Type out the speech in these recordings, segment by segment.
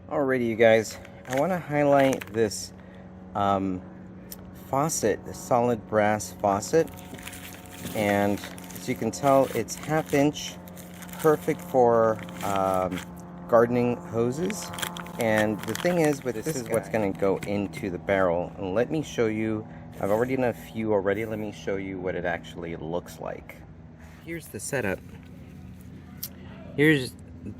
Alrighty, you guys, I want to highlight this faucet, the solid brass faucet, and as you can tell, it's 1/2 inch, perfect for gardening hoses. And the thing is, with this is what's going to go into the barrel. And let me show you. I've already done a few already. Let me show you what it actually looks like. Here's the setup. Here's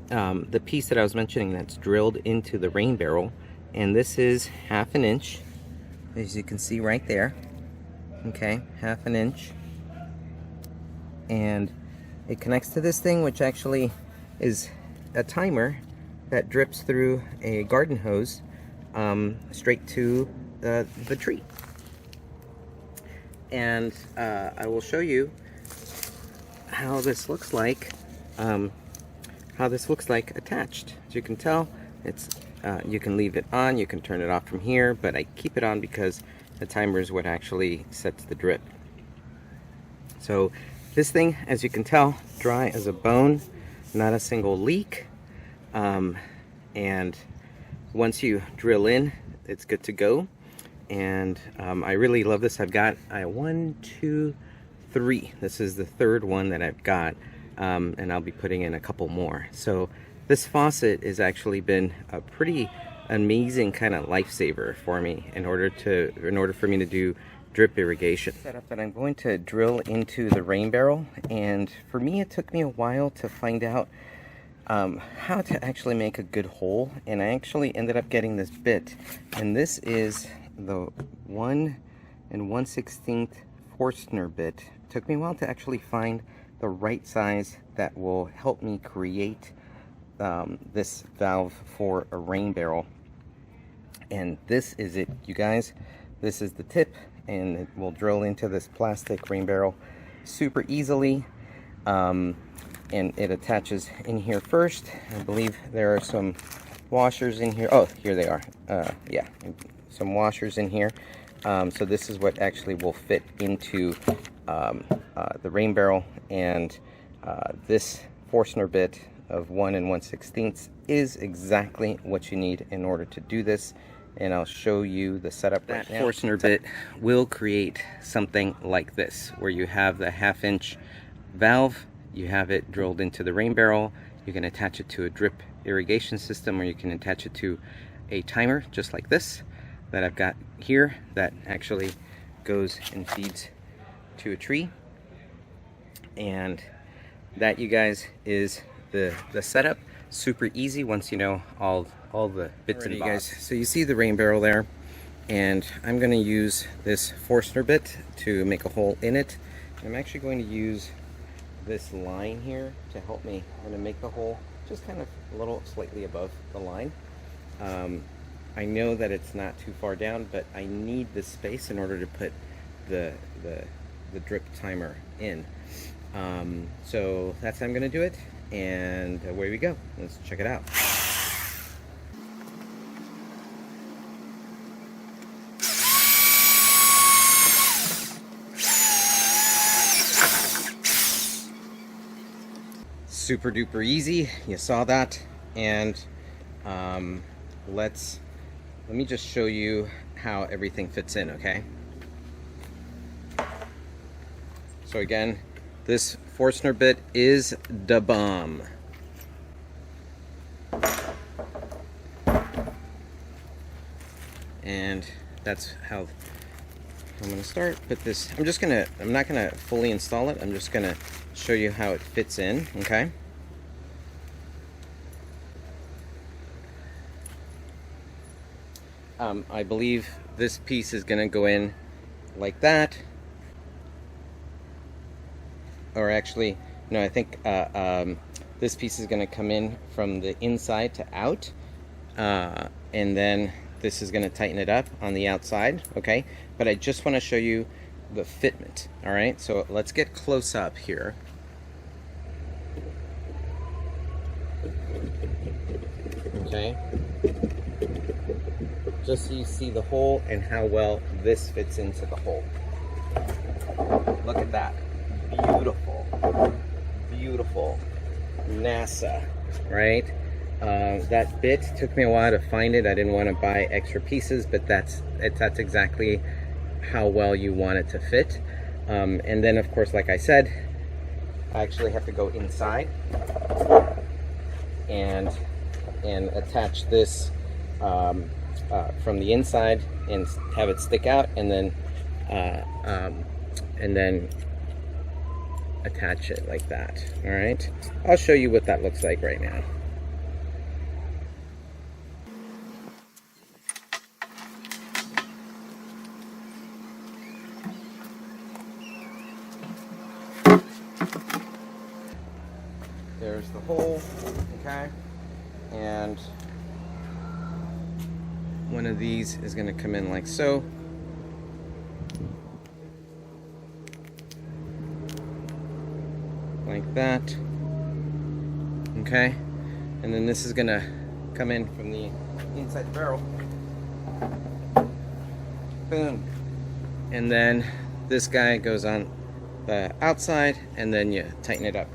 the piece that I was mentioning that's drilled into the rain barrel, and this is 1/2 inch, as you can see right there. Okay, 1/2 inch, and it connects to this thing, which actually is a timer that drips through a garden hose straight to the tree. And I will show you how this looks like. Attached. As you can tell, it's you can leave it on, you can turn it off from here, but I keep it on because the timer is what actually sets the drip. So this thing, as you can tell, dry as a bone, not a single leak, and once you drill in, it's good to go. And I really love this. I've got 1, 2, 3. This is the 3rd one that I've got. And I'll be putting in a couple more. So this faucet has actually been a pretty amazing kind of lifesaver for me in order for me to do drip irrigation. Setup that I'm going to drill into the rain barrel, and for me it took me a while to find out how to actually make a good hole, and I actually ended up getting this bit, and this is the 1 1/16 Forstner bit. It took me a while to actually find the right size that will help me create this valve for a rain barrel. And this is it, you guys. This is the tip, and it will drill into this plastic rain barrel super easily. And it attaches in here first. I believe there are some washers in here. Oh, here they are. Yeah, some washers in here. So this is what actually will fit into the rain barrel, and this Forstner bit of 1 1/16 is exactly what you need in order to do this, and I'll show you the setup right now. That Forstner bit will create something like this, where you have the 1/2 inch valve, you have it drilled into the rain barrel, you can attach it to a drip irrigation system, or you can attach it to a timer just like this that I've got here that actually goes and feeds to a tree. And that, you guys, is the setup. Super easy once you know all the bits and bobs. Guys, so you see the rain barrel there, and I'm going to use this Forstner bit to make a hole in it. I'm actually going to use this line here to help me. I'm going to make the hole just kind of a little slightly above the line. I know that it's not too far down, but I need this space in order to put the drip timer in. So that's how I'm going to do it, and away we go. Let's check it out. Super duper easy, you saw that, and let me just show you how everything fits in, okay? So again, this Forstner bit is the bomb. And that's how I'm going to start. But this, I'm not going to fully install it. I'm just going to show you how it fits in, okay? I believe this piece is going to go in like that. Or actually, no, I think this piece is going to come in from the inside to out, and then this is going to tighten it up on the outside, okay? But I just want to show you the fitment, all right? So let's get close up here. Okay? Just so you see the hole and how well this fits into the hole. Look at that. Beautiful, beautiful NASA, right? That bit took me a while to find it. I didn't want to buy extra pieces, but that's exactly how well you want it to fit. And then, of course, like I said, I actually have to go inside and attach this from the inside and have it stick out, and then attach it like that. All right, I'll show you what that looks like right now. There's the hole, okay, and one of these is going to come in like so. Like that, okay, and then this is going to come in from the inside the barrel. Boom. And then this guy goes on the outside, and then you tighten it up.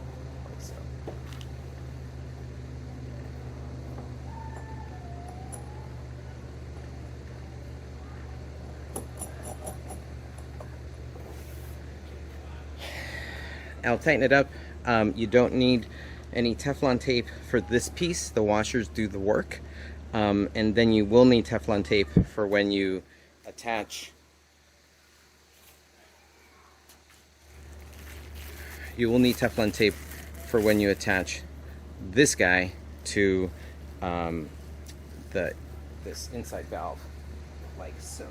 I'll tighten it up. You don't need any Teflon tape for this piece. The washers do the work. And then you will need Teflon tape for when you attach. You will need Teflon tape for when you attach this guy to this inside valve, like so.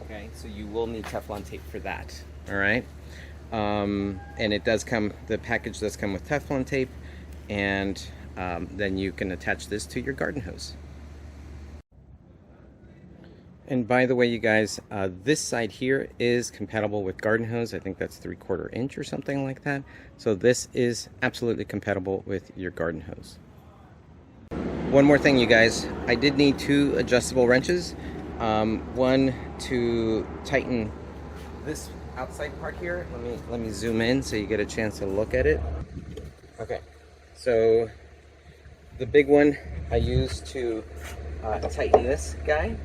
Okay, so you will need Teflon tape for that. All right. And it does come, the package does come with Teflon tape, and then you can attach this to your garden hose. And by the way, you guys, this side here is compatible with garden hose. I think that's 3/4 inch or something like that. So this is absolutely compatible with your garden hose. One more thing, you guys, I did need 2 adjustable wrenches. One to tighten this outside part here. Let me zoom in so you get a chance to look at it. Okay, so the big one I use to tighten this guy,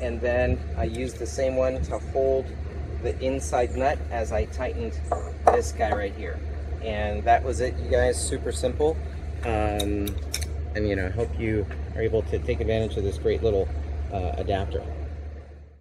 and then I use the same one to hold the inside nut as I tightened this guy right here. And that was it, you guys. Super simple. And I hope you are able to take advantage of this great little adapter.